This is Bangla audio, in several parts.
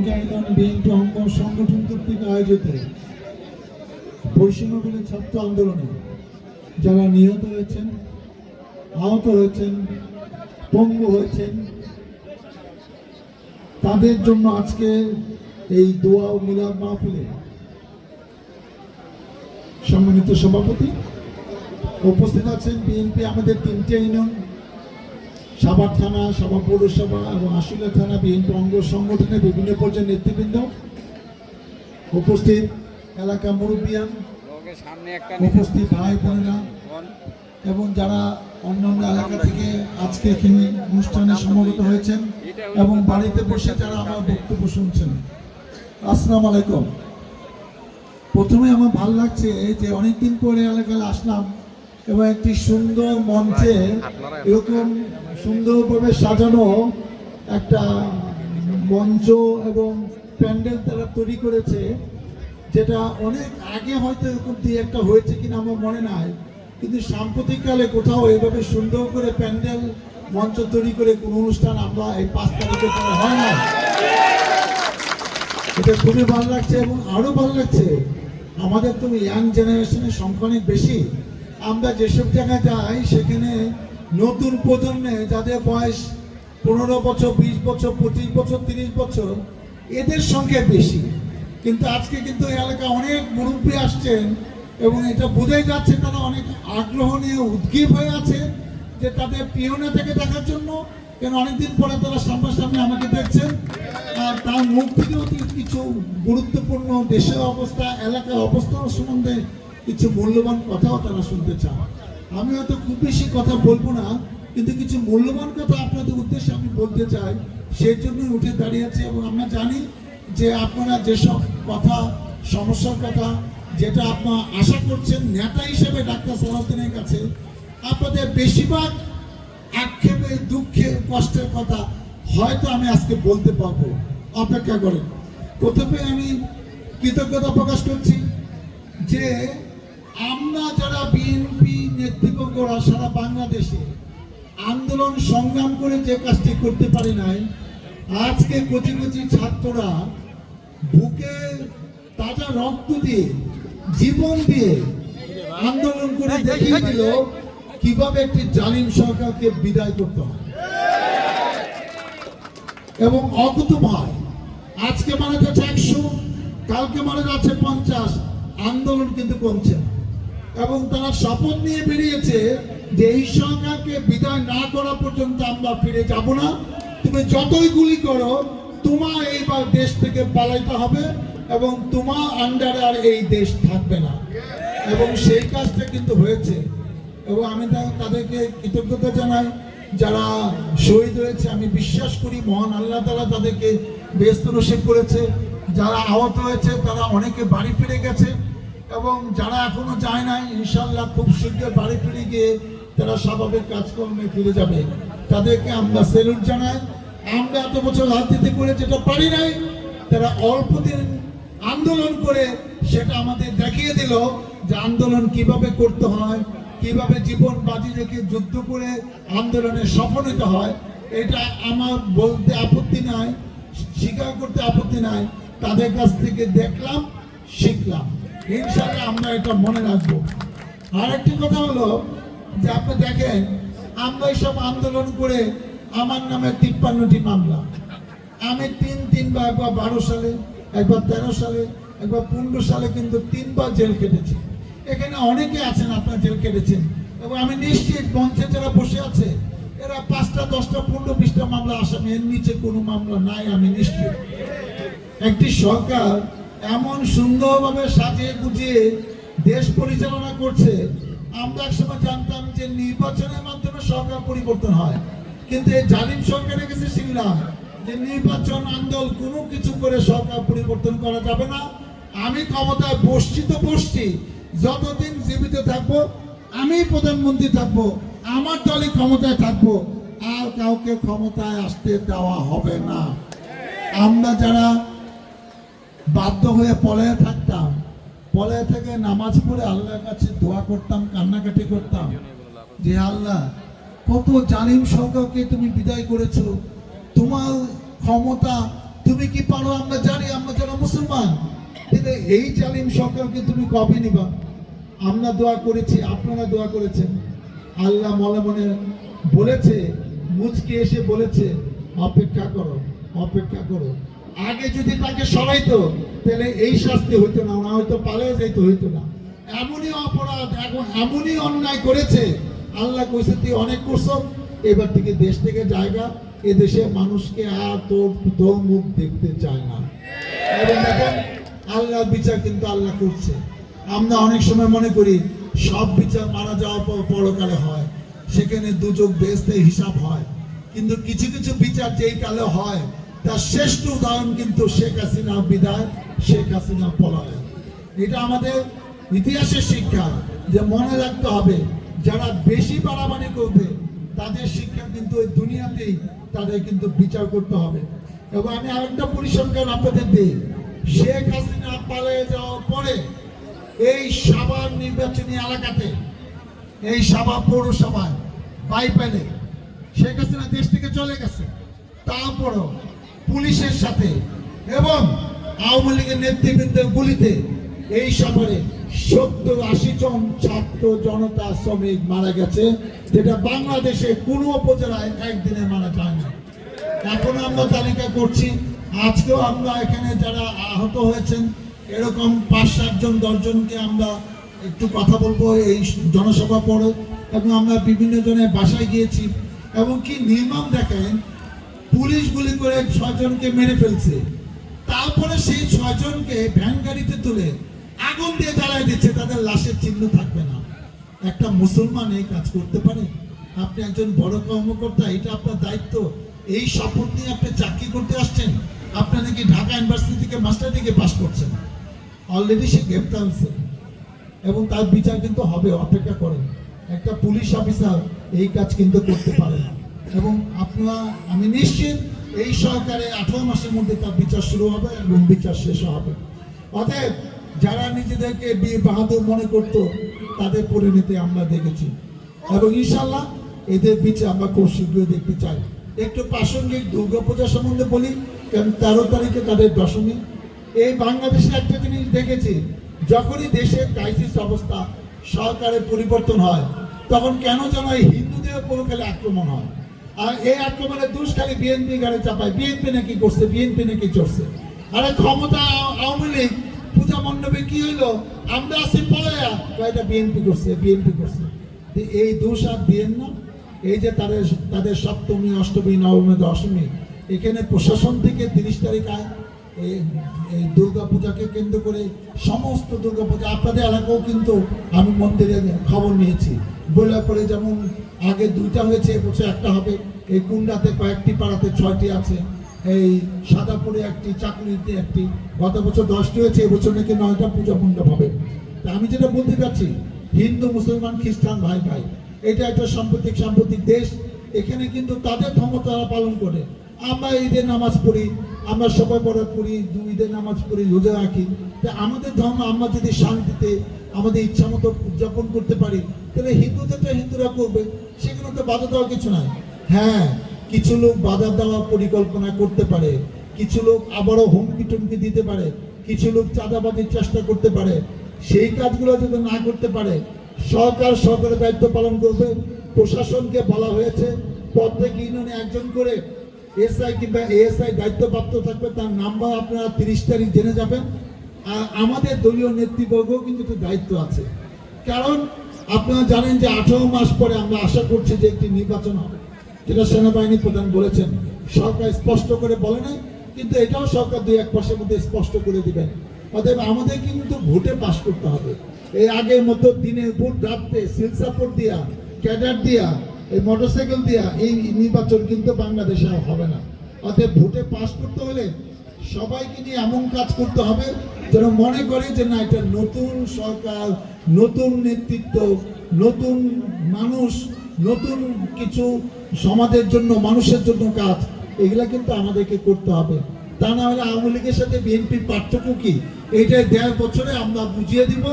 ইউনিয়ন বিএনপি অঙ্গ সংগঠন কর্তৃক আয়োজিত বৈষম্যবিরোধী ছাত্র আন্দোলনে যারা নিহত হয়েছেন, আহত হয়েছেন, পঙ্গু হয়েছেন, তাদের জন্য আজকে এই দোয়া ও মিলাদ মাহফিলে সম্মানিত সভাপতি উপস্থিত আছেন বিএনপি আমাদের 3টে ইউনিয়ন, সাভার থানা, সাভার পৌরসভা এবং আশুলিয়া থানা বিএনপি অঙ্গ সংগঠনের বিভিন্ন পর্যায়ের নেতৃবৃন্দ, উপস্থিত এলাকা মুরব্বিয়ান, উপস্থিত ভাই বোনেরা এবং যারা অন্যান্য এলাকা থেকে আজকে এখানে অনুষ্ঠানে সমবেত হয়েছেন এবং বাড়িতে বসে যারা আমার বক্তব্য শুনছেন, আসসালামু আলাইকুম। প্রথমে আমার ভালো লাগছে যে অনেকদিন পরে এলাকায় আসলাম এবং একটি সুন্দর মঞ্চে এরকম সুন্দরভাবে সাজানো একটা মঞ্চ এবং প্যান্ডেল তারা তৈরি করেছে, যেটা অনেক আগে হয়তো এরকম দিয়ে একটা হয়েছে কিনা আমার মনে নাই, কিন্তু সাম্প্রতিককালে কোথাও এইভাবে সুন্দর করে প্যান্ডেল মঞ্চ তৈরি করে কোনো অনুষ্ঠান আমরা এই 5 তারিখে করা হয় না। এটা খুবই ভালো লাগছে এবং আরো ভালো লাগছে আমাদের তো ইয়াং জেনারেশনের সংখ্যা অনেক বেশি। আমরা যেসব জায়গায় যাই সেখানে নতুন প্রজন্মে যাদের বয়স 15 বছর, 20 বছর, 25 বছর, 30 বছর, এদের সংখ্যা বেশি। কিন্তু আজকে কিন্তু এই এলাকায় অনেক মুরব্বী আসছেন এবং এটা বোঝাই যাচ্ছে তারা অনেক আগ্রহ নিয়ে উদ্গ্রীব হয়ে আছে যে তাদের প্রিয় নেতাকে দেখার জন্য, কেন অনেকদিন পরে তারা সামনাসামনি আমাকে দেখছেন আর তার মুখ থেকেও কিছু গুরুত্বপূর্ণ দেশের অবস্থা, এলাকার অবস্থা সম্বন্ধে কিছু মূল্যবান কথাও তারা শুনতে চান। আমি হয়তো খুব বেশি কথা বলবো না, কিন্তু কিছু মূল্যবান কথা আপনাদের উদ্দেশ্যে আমি বলতে চাই, সেই জন্যই উঠে দাঁড়িয়েছি। এবং আমরা জানি যে আপনারা যেসব কথা, সমস্যার কথা, যেটা আপনারা আশা করছেন নেতা হিসেবে ডাক্তার সালাউদ্দিনের কাছে, আপনাদের বেশিরভাগ আক্ষেপে, দুঃখের, কষ্টের কথা হয়তো আমি আজকে বলতে পারবো, অপেক্ষা করেন। প্রথমে আমি কৃতজ্ঞতা প্রকাশ করছি যে আমরা যারা বিএনপি নেতৃবৃন্দরা সারা বাংলাদেশে আন্দোলন সংগ্রাম করে যে কাজটি করতে পারি নাই, আজকে কচি কচি ছাত্ররা বুকে তাজা রক্ত দিয়ে, জীবন দিয়ে আন্দোলন করে দেখিয়ে দিল কিভাবে একটি জালিম সরকারকে বিদায় করতে হয়। এবং অকুত ভয়, আজকে মারা যাচ্ছে 100, কালকে মারা যাচ্ছে 50, আন্দোলন কিন্তু কমছে না। এবং তারা শপথ নিয়ে বেরিয়েছে যে এই সরকারকে বিদায় না করা পর্যন্ত আমরা ফিরে যাব না, তুমি যতই গুলি করো তোমার এইবার দেশ থেকে পালাইতে হবে এবং তোমার আন্ডারে আর এই দেশ থাকবে না। এবং সেই কাজটা কিন্তু হয়েছে এবং আমি তাদেরকে কৃতজ্ঞতা জানাই যারা শহীদ হয়েছে। আমি বিশ্বাস করি মহান আল্লাহ তাআলা তাদেরকে বেহেশত নসিব করেছে। যারা আহত হয়েছে তারা অনেকে বাড়ি ফিরে গেছে এবং যারা এখনো যায় নাই ইনশাআল্লাহ খুব শীঘ্র বাড়ি ফিরে গিয়ে তারা স্বাভাবিক কাজকর্মে ফিরে যাবে। তাদেরকে আমরা স্যালুট জানাই। আমরা এত বছর রাজনীতি করে যেটা পারি নাই, তারা অল্প দিন আন্দোলন করে সেটা আমাদের দেখিয়ে দিল যে আন্দোলন কিভাবে করতে হয়, কিভাবে জীবন বাজি রেখে যুদ্ধ করে আন্দোলনে সফল হতে হয়। এটা আমার বলতে আপত্তি নাই, স্বীকার করতে আপত্তি নাই। তাদের কাছ থেকে দেখলাম, শিখলাম, ইনশাআল্লাহ আমরা এটা মনে রাখবো। আর একটি কথা হলো যে আপনি দেখেন আমরা এইসব আন্দোলন করে আমার নামে 53টি মামলা, আমি তিনবার, একবার 12 সালে, একবার 13 সালে, একবার 15 সালে কিন্তু 3বার জেল কেটেছি। এখানে অনেকে আছেন আপনারা জেল কেটেছেন এবং আমি নিশ্চিত মঞ্চে যারা বসে আছে এরা 5টা, 10টা, 15, 20টা মামলা আসামি, এর নিচে কোনো মামলা নাই আমি নিশ্চিত। একটি সরকার এমন সুন্দরভাবে সাজিয়ে গুজিয়ে দেশ পরিচালনা করছে। আমরা একসময় জানতাম যে নির্বাচনের মাধ্যমে সরকার পরিবর্তন হয়, কিন্তু এই জালিম সরকারের কাছে শিখলাম যে নির্বাচন, আন্দোলন কোনো কিছু করে সরকার পরিবর্তন করা যাবে না। আমি ক্ষমতায় বসছি তো বসছি, যতদিন জীবিত থাকবো আমি প্রধানমন্ত্রী থাকবো, আমার দলই ক্ষমতায় থাকবো, আর কাউকে ক্ষমতায় আসতে দেওয়া হবে না। আমরা যারা বাধ্য হয়ে পলায়ে থাকতাম, পলায়ে থেকে নামাজ পড়ে আল্লাহর কাছে দোয়া করতাম, কান্নাকাটি করতাম যে আল্লাহ কত জালিম সরকারকে তুমি বিদায় করেছো, তোমার ক্ষমতা তুমি কি পারো আমরা জানি, আমরা যারা মুসলমান। কিন্তু এই জালিম সরকারকে তুমি কবে নিবা? আমরা দোয়া করেছি, আপনারা দোয়া করেছেন। আল্লাহ মনে মনে বলেছে, মুচকে এসে বলেছে অপেক্ষা করো, অপেক্ষা করো। আগে যদি তাকে সরাইতো তাহলে এই শাস্তি হইতো না, ওনা হয়তো পালিয়ে যাইতে হইতো না। এমনই অপরাধ, এখন এমনই অন্যায় করেছে। আল্লাহ কইছে তুই অনেক করছো, এবার থেকে দেশ থেকে জায়গা, এ দেশে মানুষকে আর তোর মুখ দেখতে চায় না। এবং দেখেন আল্লাহ বিচার কিন্তু আল্লাহ করছে। আমরা অনেক সময় মনে করি সব বিচার মারা যাওয়ার পর পরকালে হয়, সেখানে দুযোগ বেহেশতে হিসাব হয়। কিন্তু কিছু কিছু বিচার যেই কালে হয় তার শ্রেষ্ঠ উদাহরণ কিন্তু শেখ হাসিনা বিদায়, শেখ হাসিনা পলায়ন। এটা আমাদের ইতিহাসের শিক্ষা, যে মনে রাখতে হবে যারা বেশি বাড়াবাড়ি করবে তাদের শিক্ষা কিন্তু ওই দুনিয়াতেই তাদের কিন্তু বিচার করতে হবে। এবং আমি আরেকটা পরিসংখ্যান আপনাদের দিই, শেখ হাসিনা পালিয়ে যাওয়ার পরে এই সাভার নির্বাচনী এলাকাতে, এই সাভার পৌরসভায় বাইপাইলে শেখ হাসিনা দেশ থেকে চলে গেছে, তারপরও পুলিশের সাথে এবং আওয়ামী লীগের নেতৃবৃন্দের গুলিতে এই শহরে 70-80 জন ছাত্র জনতা শ্রমিক মারা গেছে, যেটা বাংলাদেশে কোনো উপজেলায় একদিনে মারা যায় না। এখনো আমরা তালিকা করছি, আজকেও আমরা এখানে যারা আহত হয়েছেন এরকম 5-7 জন 10 জনকে আমরা একটু কথা বলবো এই জনসভা পরে। এবং আমরা বিভিন্ন জনের বাসায় গিয়েছি, এবং কি নির্মম দেখেন, পুলিশ গুলি করে 6 জনকে মেরে ফেলছে, তারপরে সেই 6 জনকে ভ্যান গাড়িতে তুলে আগুন দিয়ে জ্বালাই দিচ্ছে, তাদের লাশের চিহ্ন থাকবে না। একটা মুসলমান এই কাজ করতে পারে? আপনি একজন বড় কর্মকর্তা, এটা আপনার দায়িত্ব। এই শপথ নিয়ে আপনি চাকরি করতে আসছেন, আপনি নাকি ঢাকা ইউনিভার্সিটি থেকে মাস্টার ডিগ্রি পাস করছেন। অলরেডি সে গ্রেপ্তার হয়েছে এবং তার বিচার কিন্তু হবে, অপেক্ষা করেন। একটা পুলিশ অফিসার এই কাজ কিন্তু করতে পারে না। এবং আপনারা, আমি নিশ্চিত এই সরকারে 18 মাসের মধ্যে তার বিচার শুরু হবে এবং বিচার শেষ হবে। অতএব যারা নিজেদেরকে বীর বাহাদুর মনে করত তাদের পরিণতি আমরা দেখেছি, এবং ইনশাল্লাহ এদের বিচার আমরা খুব শীঘ্রই দেখতে চাই। একটু প্রাসঙ্গিক দুর্গাপূজা সম্বন্ধে বলি, কারণ 13 তারিখে তাদের দশমী। এই বাংলাদেশে একটা জিনিস দেখেছি, যখনই দেশের ক্রাইসিস অবস্থা, সরকারের পরিবর্তন হয়, তখন কেন যেন এই হিন্দুদের উপর খালি আক্রমণ হয়। আর এই আক্রমণের দোষ খালি বিএনপি গাড়ি চাপায়, বিএনপি নাকি করছে, বিএনপি নাকি চড়ছে। আরে ক্ষমতা আওয়ামী লীগ, পূজা মণ্ডপে কি হইলো, আমরা আছি পলায়া, এটা বিএনপি করছে, বিএনপি করছে। এই দোষ আর দিয়েন না। এই যে তাদের সপ্তমী, অষ্টমী, নবমী, দশমী, এখানে প্রশাসন থেকে 30 তারিখ এই দুর্গা পূজাকে কেন্দ্র করে সমস্ত দুর্গা পূজা, আপনাদের এলাকাও কিন্তু আমি মন্দিরে খবর নিয়েছি, বইলা করে যেমন আগে 2টা হয়েছে, এবছর 1টা হবে। এই কুন্ডাতে কয়েকটি, পাড়াতে 6টি আছে, এই সাদাপুরে একটি, চাকুরিতে একটি, গত বছর 10টি হয়েছে, এবছর নাকি 9টা পূজা মণ্ডপ হবে। তা আমি যেটা বলতে চাচ্ছি, হিন্দু মুসলমান খ্রিস্টান ভাই ভাই, এটা একটা সাম্প্রতিক দেশ। এখানে কিন্তু তাদের ধর্ম তারা পালন করে। আমরা ঈদের নামাজ পড়ি, আমরা সবাই বরাত করি, ঈদের নামাজ পড়ি, রোজা রাখি। আমাদের ধর্ম আমরা যদি শান্তিতে আমাদের ইচ্ছা মতো উদযাপন করতে পারি, তাহলে হিন্দুদেরটা হিন্দুরা করবে, সেখানে তো বাধা দেওয়ার কিছু নাই। হ্যাঁ, কিছু লোক বাধা দেওয়ার পরিকল্পনা করতে পারে, কিছু লোক আবারও হুমকি টুমকি দিতে পারে, কিছু লোক চাঁদাবাজির চেষ্টা করতে পারে। সেই কাজগুলো যদি না করতে পারে, সরকারের দায়িত্ব পালন করবে। প্রশাসনকে বলা হয়েছে প্রত্যেক ইউনিয়নে একজন করে এসআই কিংবা এএসআই দায়িত্বপ্রাপ্ত থাকবে, তার নাম্বার আপনারা 30 তারিখ জেনে যাবেন। আর আমাদের দলীয় নেতৃবর্গ কিন্তু একটু দায়িত্ব আছে, কারণ আপনারা জানেন যে 18 মাস পরে আমরা আশা করছি যে একটি নির্বাচন হবে, যেটা সেনাবাহিনী প্রধান বলেছেন। সরকার স্পষ্ট করে বলে নাই, কিন্তু এটাও সরকার 2-1 মাসের মধ্যে স্পষ্ট করে দিবেন। অতএব আমাদের কিন্তু ভোটে পাশ করতে হবে। এই আগের মতো দিনের ভোট রাখতে সিল সাপোর্ট দিয়া, ক্যাডার দিয়া, এই মোটরসাইকেল দিয়া এই নির্বাচন কিন্তু বাংলাদেশে হবে না। অতএব ভোটে পাশ করতে হলে সবাইকে নিয়ে এমন কাজ করতে হবে যেন মনে করে যে না, এটা নতুন সরকার, নতুন নেতৃত্ব, নতুন মানুষ, নতুন কিছু সমাজের জন্য, মানুষের জন্য কাজ, এগুলা কিন্তু আমাদেরকে করতে হবে। তা না হলে আওয়ামী লীগের সাথে বিএনপির পার্থক্য কি, এইটা 1.5 বছরে আমরা বুঝিয়ে দিব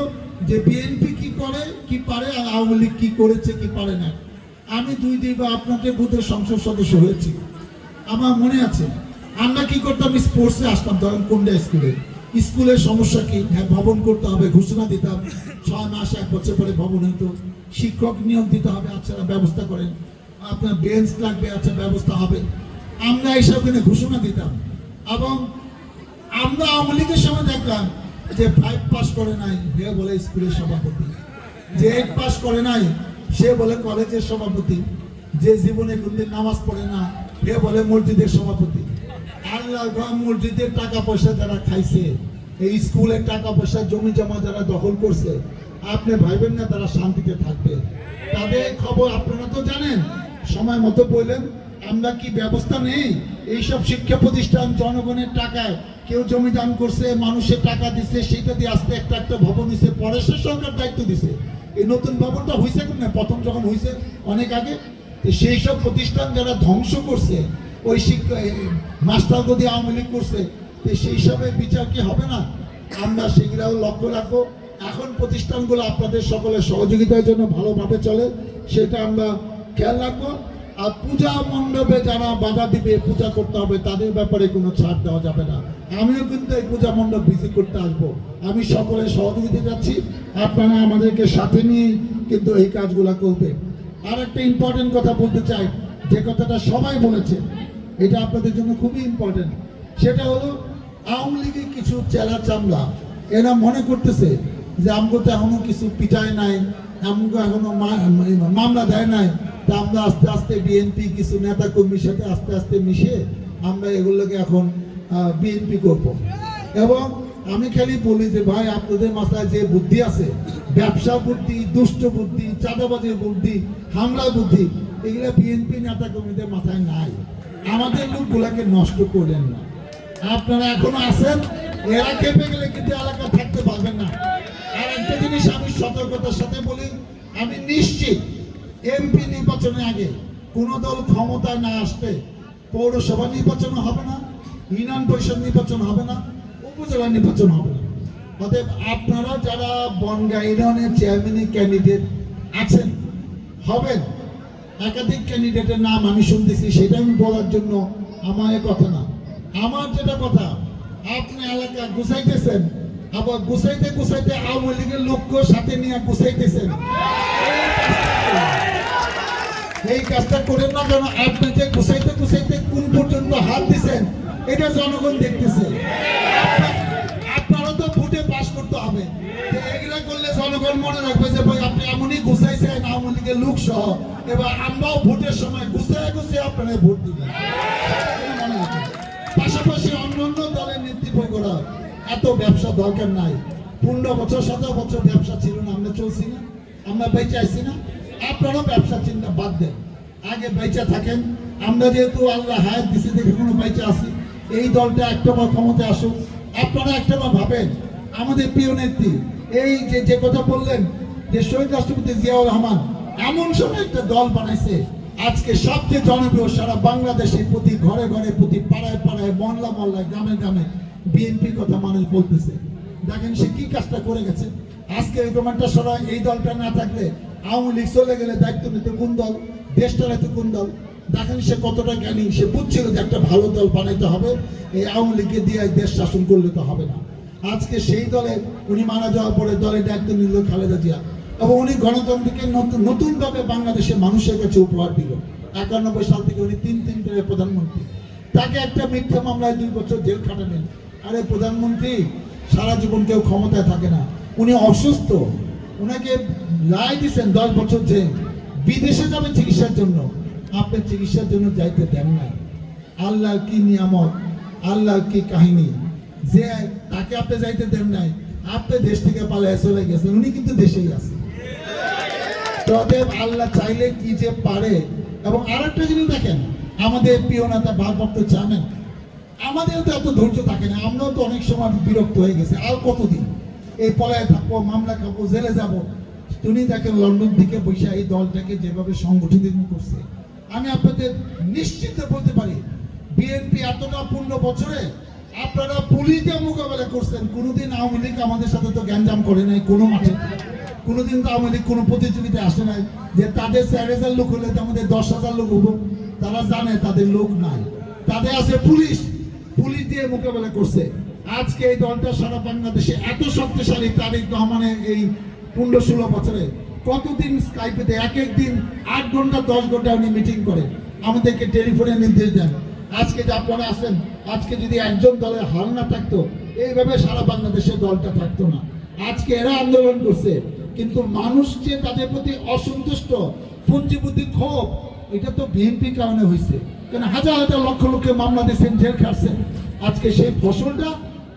যে বিএনপি কি করে, কি পারে, আর আওয়ামী লীগ কি করেছে, কি পারে না। আমি 2 দিন আপনাদের বুথের সংসদ সদস্য হয়েছি, আমার মনে আছে আমরা কি করতাম, স্পোর্টসে আসতাম তখন কোনটা স্কুলের সমস্যা কি, হ্যাঁ ভবন করতে হবে, ঘোষণা দিতাম 6 মাস 1 বছর পরে ভবন হতো। শিক্ষক নিয়োগ দিতে হবে, আচ্ছা ব্যবস্থা করেন। আপনার বেঞ্চ লাগবে, আচ্ছা ব্যবস্থা হবে। আমরা এইসব কিনে ঘোষণা দিতাম। এবং আমরা আওয়ামী লীগের সময় দেখলাম যে 5 পাস করে নাই সে বলে স্কুলের সভাপতি, যে 8 পাস করে নাই সে বলে কলেজের সভাপতি, যে জীবনে কোনদিন নামাজ পড়ে না সে বলে মসজিদের সভাপতি। আল্লাহ মসজিদের টাকা পয়সা যারা খাইছে, এই স্কুলের টাকা পয়সা জমি জমা যারা দখল করছে, আপনি ভাইবেন না তারা শান্তিতে থাকবে? তাদের খবর আপনারা তো জানেন। সময় মতো বললেন আমরা কি ব্যবস্থা নেই? এইসব শিক্ষা প্রতিষ্ঠান জনগণের টাকায় কেউ জমি দান করছে, মানুষের টাকা দিচ্ছে, সেটা দিয়ে আস্তে একটা একটা ভবন হয়েছে, পরে সে সরকার দায়িত্ব দিছে। এই নতুন ভবনটা হয়েছে না, প্রথম যখন হয়েছে অনেক আগে, সেই সব প্রতিষ্ঠান যারা ধ্বংস করছে, ওই শিক্ষা মাস্টার যদি আওয়ামী লীগ করছে, সেই সবের বিচার কি হবে না? আমরা সেগুলাও লক্ষ্য রাখবো। এখন প্রতিষ্ঠানগুলো আপনাদের সকলের সহযোগিতার জন্য ভালোভাবে চলে, সেটা আমরা খেয়াল রাখবো। আর পূজা মণ্ডপে যারা বাধা দিবে, পূজা করতে হবে, তাদের ব্যাপারে কোনো ছাড় দেওয়া যাবে না। আমিও কিন্তু এই পূজা মণ্ডপ ভিজিট করতে আসবো। আমি সকলের সহযোগিতা যাচ্ছি, আপনারা আমাদেরকে সাথে নিয়ে কিন্তু এই কাজগুলো করবে। আর একটা ইম্পর্টেন্ট কথা বলতে চাই, যে কথাটা সবাই বলেছে, এটা আপনাদের জন্য খুবই ইম্পর্টেন্ট। সেটা হলো আওয়ামী লীগের কিছু চেলা চামড়া এরা মনে করতেছে যে আমাকে তো এখনো কিছু পিটায় নাই, আমাকে এখনো মামলা দেয় নাই, তা আমরা আস্তে আস্তে বিএনপি কিছু নেতা কর্মীর সাথে আস্তে আস্তে মিশে আমরা এগুলোকে এখন বিএনপি করব। এবং আমি খালি বলি যে ভাই, আপনাদের মাথায় যে বুদ্ধি আছে, ব্যবসা বুদ্ধি, দুষ্ট বুদ্ধি, চাঁদাবাজির বুদ্ধি, হামলা বুদ্ধি, এগুলো বিএনপি নেতা কর্মীদের মাথায় নাই। আমাদের লোকগুলাকে নষ্ট করলেন না। আপনারা এখনো আছেন, এরা কেঁপে গেলে কিন্তু এলাকা থাকতে পারবেন না। আর একটা জিনিস আমি সতর্কতার সাথে বলি, আমি নিশ্চিত এমপি নির্বাচনের আগে কোন দল ক্ষমতায় না আসবে, পৌরসভা নির্বাচন হবে না, ইউনিয়ন পরিষদ নির্বাচন হবে না, উপজেলা নির্বাচন হবে না। অতএব আপনারা যারা বনগাঁ ইউনিয়নের চেয়ারম্যানের ক্যান্ডিডেট আছেন, হবেন, একাধিক ক্যান্ডিডেটের নাম আমি শুনতেছি, সেটা আমি বলার জন্য আমার কথা না। আমার যেটা কথা, আপনি এলাকা গুছাইতেছেন, আবার গুছাইতে গুছাইতে আওয়ামী লীগের লোককে সাথে নিয়ে গুছাইতেছেন। এই কাজটা করেন না, কেন আপনি যে গুছাইতে গুছাইতে কোন পর্যন্ত হাত দিচ্ছেন এটা জনগণ দেখতেছে। আপনারও তো ভোটে পাস করতে হবে। এগুলা করলে জনগণ মনে রাখবে যে ভাই আপনি এমনই গুছাইছেন আওয়ামী লীগের লোক সহ, এবার আমরাও ভোটের সময় গুছাই গুছিয়ে আপনারা ভোট দিবেন। পাশাপাশি অন্যান্য দলের নেতৃত্বরা এত ব্যবসা দরকার নাই। 15 বছর 17 বছর ব্যবসা ছিল না, আমরা চলছি না, আমরা বেঁচে আছি না। আপনারাও ব্যবসা চিন্তা বাদ দেন, আগে বেঁচে থাকেন। আমরা যেহেতু আল্লাহ হায়াত দিছে দেখে কোনো বেঁচে আছি, এই দলটা একটাবার ক্ষমতায় আসুক। আপনারা একটাবার ভাবেন, আমাদের প্রিয় নেত্রী এই যে কথা বললেন যে শহীদ রাষ্ট্রপতি জিয়াউর রহমান এমন সময় একটা দল বানাইছে, আজকে সবচেয়ে জনপ্রিয় সারা বাংলাদেশে, প্রতি ঘরে ঘরে, প্রতি পাড়ায় পাড়ায়, মহল্লা মহল্লায়, গ্রামে গ্রামে বিএনপির কথা মানুষ বলতেছে। দেখেন সে কি কাজটা করে গেছে। আজকে এরকম একটা সময় এই দলটা না থাকলে, আওয়ামী লীগ চলে গেলে দায়িত্ব নিতে কোন দল, দেশ চালাইতে কোন দল? দেখেন সে কতটা জ্ঞানী, সে বুঝছিল যে একটা ভালো দল বানাইতে হবে, এই আওয়ামী লীগকে দিয়ে দেশ শাসন করলে তো হবে না। আজকে সেই দলে উনি মারা যাওয়ার পরে দলের দায়িত্ব নিল খালেদা জিয়া, এবং উনি গণতন্ত্রকে নতুনভাবে বাংলাদেশের মানুষের কাছে উপহার দিল। 91 সাল থেকে উনি 3 প্রধানমন্ত্রী। তাকে একটা মিথ্যা মামলায় 2 বছর জেল খাটালেন। আরে প্রধানমন্ত্রী সারা জীবন কেউ ক্ষমতায় থাকে না, উনি অসুস্থ, ওনাকে রায় দিচ্ছেন 10 বছর জেল, বিদেশে যাবেন চিকিৎসার জন্য, আপনি চিকিৎসার জন্য যাইতে দেন নাই। আল্লাহর কি নিয়ামত, আল্লাহর কি কাহিনী যে তাকে আপনি যাইতে দেন নাই, আপনি দেশ থেকে পালিয়ে চলে গেছেন, উনি কিন্তু দেশেই আছে। তবে আল্লাহ চাইলে কি যে পারে। এবং আরেকটা জিনিস দেখেন, আমাদের প্রিয় নেতা ভারপ্রাপ্ত চেয়ারম্যান, আমাদের তো এত ধৈর্য থাকে না, আমরাও তো অনেক সময় বিরক্ত হয়ে গেছে। আর কতদিন এই পলায় থাকবো, মামলা খাবো, জেলে যাব? উনি দেখেন লন্ডন থেকে বসে এই দলটাকে যেভাবে সংগঠিত করছে, আমি আপনাদের নিশ্চিত বলতে পারি বিএনপি এতটা 15 বছরে আপনারা পুলিশকে মোকাবেলা করছেন। কোনোদিন আওয়ামী লীগ আমাদের সাথে তো গ্যাঞ্জাম করে নাই কোনো মাঠে, কোনোদিন তো আওয়ামী লীগ কোনো প্রতিযোগিতায় আসে নাই যে তাদের 4000 লোক হলে আমাদের 10,000 লোক হবো। তারা জানে তাদের লোক নাই, তাদের আছে পুলিশ, পুলিশ দিয়ে মোকাবেলা করছে। আজকে এই দলটা সারা বাংলাদেশে এত শক্তিশালী, তারিক রহমানের এই 15-16 বছরে কতদিন স্কাইপেতে এক দিন 8 ঘন্টা 10 ঘন্টা উনি মিটিং করেন, আমাদেরকে টেলিফোনে নির্দেশ দেন। আজকে যে আপনারা আছেন, আজকে যদি একজন দলের হাল না থাকতো, এইভাবে সারা বাংলাদেশের দলটা থাকতো না। আজকে এরা আন্দোলন করছে, কিন্তু মানুষ যে তাদের প্রতি অসন্তুষ্ট, পুঞ্জিবুদ্ধি ক্ষোভ, এটা তো বিএনপি কারণে হয়েছে। কেন হাজার হাজার লক্ষ লক্ষ মামলা দিচ্ছেন, জেল খাটছেন। আজকে সেই ফসলটা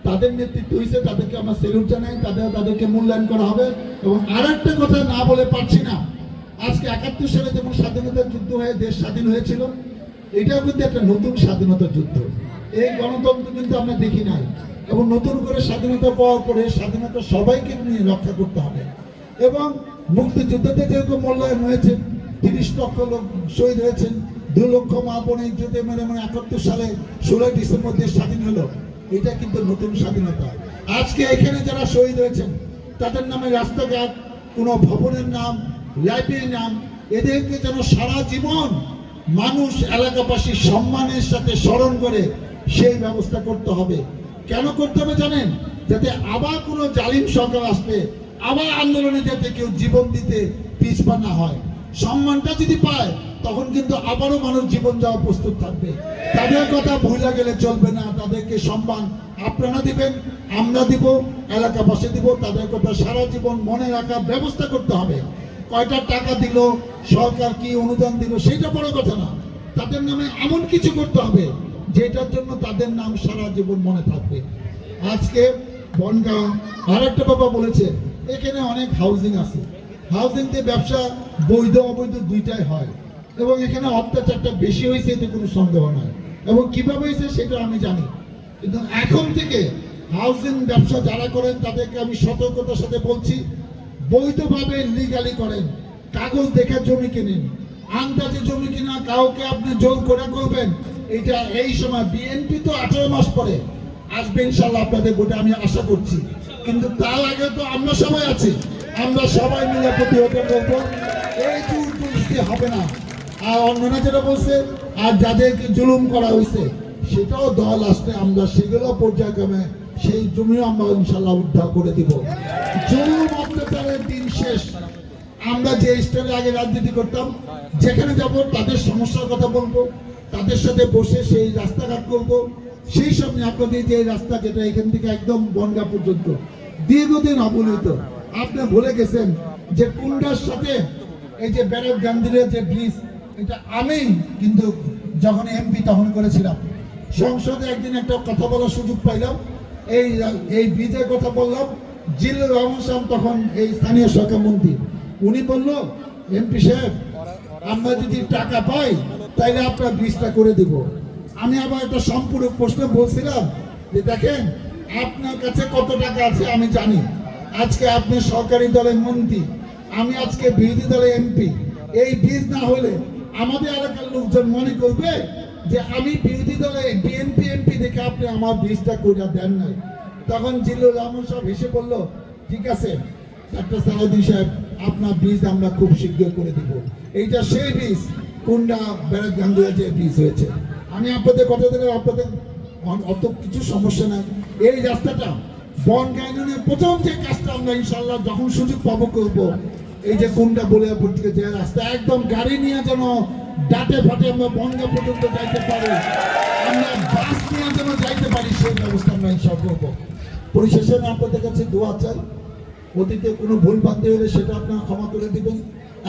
তাদের নেতৃত্ব হয়েছে, তাদেরকে আমরা সেলুট জানাই, তাদেরকে মূল্যায়ন করা হবে। এবং আর একটা কথা না বলে পারছি না, আজকে 71 সালে যেমন স্বাধীনতার যুদ্ধ হয়ে দেশ স্বাধীন হয়েছিল, এটাও কিন্তু একটা নতুন স্বাধীনতার যুদ্ধ। এই গণতন্ত্র কিন্তু আমরা দেখি নাই, এবং নতুন করে স্বাধীনতা পাওয়ার পরে স্বাধীনতা সবাইকে নিয়ে রক্ষা করতে হবে। এবং মুক্তিযুদ্ধতে যেরকম মূল্যায়ন হয়েছে, 30 লক্ষ লোক শহীদ হয়েছেন, 2 লক্ষ মা বোন এই যুদ্ধে মেরে 71 সালে 16 ডিসেম্বর দেশ স্বাধীন হলো, এটা কিন্তু নতুন স্বাধীনতা। আজকে এখানে যারা শহীদ হয়েছেন তাদের নামে রাস্তাঘাট, কোনো ভবনের নাম, লাইব্রেরির নাম, এদেরকে যেন সারা জীবন মানুষ এলাকাবাসী সম্মানের সাথে স্মরণ করে সেই ব্যবস্থা করতে হবে। কেন করতে হবে জানেন? যাতে আবার কোনো জালিম সরকার আসবে, আবার আন্দোলনে যাতে কেউ জীবন দিতে পিছপা না হয়। সম্মানটা যদি পায়, তখন কিন্তু আবারও মানুষ জীবন যাওয়া প্রস্তুত থাকবে। তাদের কথা ভুলে গেলে চলবে না। তাদেরকে সম্মান আপনারা দিবেন, আমরা দিব, এলাকাবাসী দিব। তাদের কথা সারা জীবন মনে রাখার ব্যবস্থা করতে হবে। কয়টা টাকা দিল, সরকার কি অনুদান দিল, সেটা বড় কথা না। তাদের নামে এমন কিছু করতে হবে যেটার জন্য তাদের নাম সারা জীবন মনে থাকবে। আজকে বনগাঁ আর একটা বাবা বলেছে, এখানে অনেক হাউজিং আছে, হাউজিং দিয়ে ব্যবসা বৈধ অবৈধ দুইটাই হয়, এবং এখানে অত্যাচারটা বেশি হয়েছে, এতে কোনো সন্দেহ নাই। এবং কিভাবে হয়েছে সেটা আমি জানি। কিন্তু এখন থেকে হাউজিং ব্যবসা যারা করেন তাদেরকে আমি সতর্কতার সাথে বলছি, বৈধভাবে লিগালি করেন, কাগজ দেখে জমি কিনেন। আন্দাজে জমি কিনা কাউকে আপনি জোর করে করবেন, এটা এই সময় বিএনপি তো 18 মাস পরে আসবে ইনশাল্লাহ আপনাদের ভোটে, আমি আশা করছি। কিন্তু তার আগে তো আমরা সবাই আছি, আমরা সবাই মিলে প্রতিহত করবো। এই দুর্নীতি হবে না। আর অন্যরা যেটা বলছে, আর যাদেরকে জুলুম করা হয়েছে, সেটাও দল আসলে আমরা সেগুলো পর্যায়ক্রমে সেই জমিও আমরা ইনশাল্লাহ উদ্ধার করে দিব। জুলুম অত্যাচারের দিন শেষ। আমরা যে স্টাইলে আগে রাজনীতি করতাম, যেখানে যাব তাদের সমস্যার কথা বলবো, তাদের সাথে বসে সেই রাস্তাঘাট করবো। সেই সব নিয়ে আপনাদের যে রাস্তা, যেটা এখান থেকে একদম বনগাঁ পর্যন্ত দীর্ঘদিন অবহেলিত, আপনি ভুলে গেছেন যে কুন্ডার সাথে এই যে ব্যারাক গান্ধীর যে ব্রিজ, এটা আমি কিন্তু যখন এমপি তখন করেছিলাম। সংসদে একদিন একটা কথা বলার সুযোগ পাইলাম, এই ব্রিজের কথা বললাম। জিল্লুর রহমান সাহেব তখন এই স্থানীয় সরকার মন্ত্রী, উনি বলল, এমপি সাহেব আমরা যদি টাকা পাই তাইলে আপনার ব্রিজটা করে দিব। আমি আবার একটা সম্পূরক প্রশ্ন বলছিলাম যে দেখেন, আপনার কাছে কত টাকা আছে আমি জানি। আজকে আপনি সরকারি দলের মন্ত্রী, আমি আজকে বিরোধী দলের এমপি। এই ব্রিজ না হলে আমাদের এলাকার লোকজন মনে করবে যে আমি বিরোধী দলে বিএনপি এমপি দেখে আপনি আমার ব্রিজটা করে দেন নাই। তখন জিল্লুর রহমান সাহেব হেসে বলল, ঠিক আছে ডাক্তার সালাউদ্দিন সাহেব, আপনার ব্রিজ আমরা খুব শীঘ্র করে দিব। এইটা সেই ব্রিজ, কুন্ডা ব্যারাক গান্ধীর যে ব্রিজ হয়েছে। আমি আপনাদের কথা দিলাম, আপনাদের অত কিছু সমস্যা নাই। এই রাস্তাটা বনগাঁ ইউনিয়নের প্রথম যে কাজটা আমরা ইনশাল্লাহ যখন সুযোগ পাবো করবো, এই যে কুন্ডা বলিয়াপুর থেকে যে রাস্তা, একদম গাড়ি নিয়ে যেন ডাটে ফাটে আমরা বনগাঁ পর্যন্ত যাইতে পারি, আমরা বাস নিয়ে যেন যাইতে পারি, সেই ব্যবস্থা আমরা ইনশাল্লাহ করবো। পরিশেষে আপনাদের কাছে দোয়া চাই, অতীতে কোনো ভুল বাধ্য হলে সেটা আপনারা ক্ষমা করে দিবেন।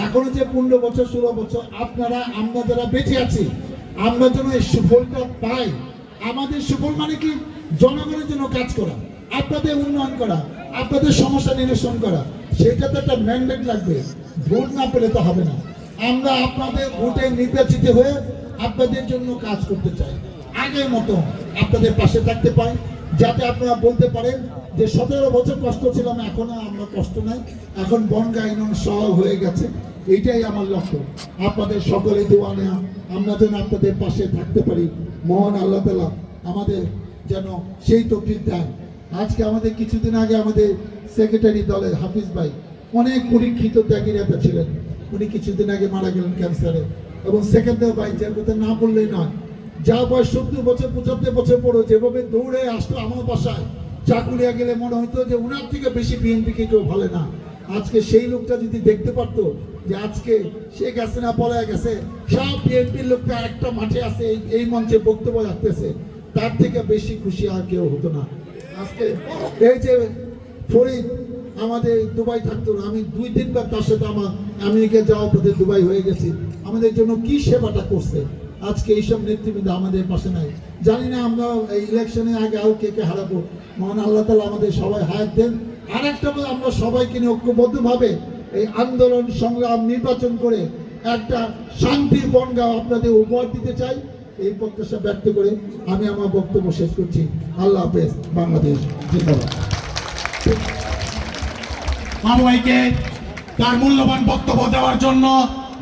এখনো যে 15 বছর 16 বছর আপনারা, আমরা যারা বেঁচে আছি, আমরা যেন এই সুফলটা পাই। আমাদের সুফল মানে কি? জনগণের জন্য কাজ করা, আপনাদের উন্নয়ন করা, আপনাদের সমস্যা নিরসন করা। সেটা তো একটা ম্যান্ডেট লাগবে, ভোট না পেলে তো হবে না। আমরা আপনাদের ভোটে নির্বাচিত হয়ে আপনাদের জন্য কাজ করতে চাই, আগের মতো আপনাদের পাশে থাকতে পাই, যাতে আপনারা বলতে পারেন যে 17 বছর কষ্ট ছিলাম, এখনো আমরা কষ্ট নাই, এখন বনগাঁ ইউনিয়ন শহর হয়ে গেছে। এইটাই আমার লক্ষ্য। আপনাদের সকলে দোয়া নেওয়া, আমরা যেন আপনাদের পাশে থাকতে পারি। মহান আল্লাহ তাআলা আমাদের যেন সেই তৌফিক দেন। আজকে আমাদের কিছুদিন আগে আমাদের সেক্রেটারি দলের হাফিজ ভাই, অনেক পরীক্ষিত ত্যাগী নেতা ছিলেন, উনি কিছুদিন আগে মারা গেলেন ক্যান্সারে। এবং সেকেন্ডার ভাই, যার কথা না বললেই নয়, যা বয়স 70 বছর 75 বছর পড়ো যেভাবে দৌড়ে আসতো আমার বাসায় চাকুলিয়া গেলে মনে হতো যে ওনার থেকে বেশি বিএনপিকে কেউ ভালো না। আজকে সেই লোকটা যদি দেখতে পারতো যে আজকে শেখ হাসিনা পলায় গেছে, সব বিএনপির লোকটা একটা মাঠে আছে, এই মঞ্চে বক্তব্য রাখতেছে, তার থেকে বেশি খুশি আর কেউ হতো না। আজকে এই যে ফরিদ আমাদের দুবাই থাকতো, আমি 2-3 বার তার সাথে আমার আমেরিকা যাওয়া পথে দুবাই হয়ে গেছি, আমাদের জন্য কি সেবাটা করছে। আজকে এইসব নেতৃবৃন্দ আমাদের পাশে নাই। জানি না আমরা এই ইলেকশনের আগে আরো কে কে হারাবো, মহান আল্লাহ তাআলা আমাদের সবাই হায়াত দেন। আর একটা আমরা সবাইকে নিয়ে ঐক্যবদ্ধভাবে এই আন্দোলন সংগ্রাম নির্বাচন করে একটা শান্তির বনগাঁও আপনাদের উপহার দিতে চাই। এই প্রত্যাশা ব্যক্ত করে আমি আমার বক্তব্য শেষ করছি। আল্লাহ হাফেজ। বাংলাদেশ জিন্দাবাদ। মামু ভাইকে তার মূল্যবান বক্তব্য দেওয়ার জন্য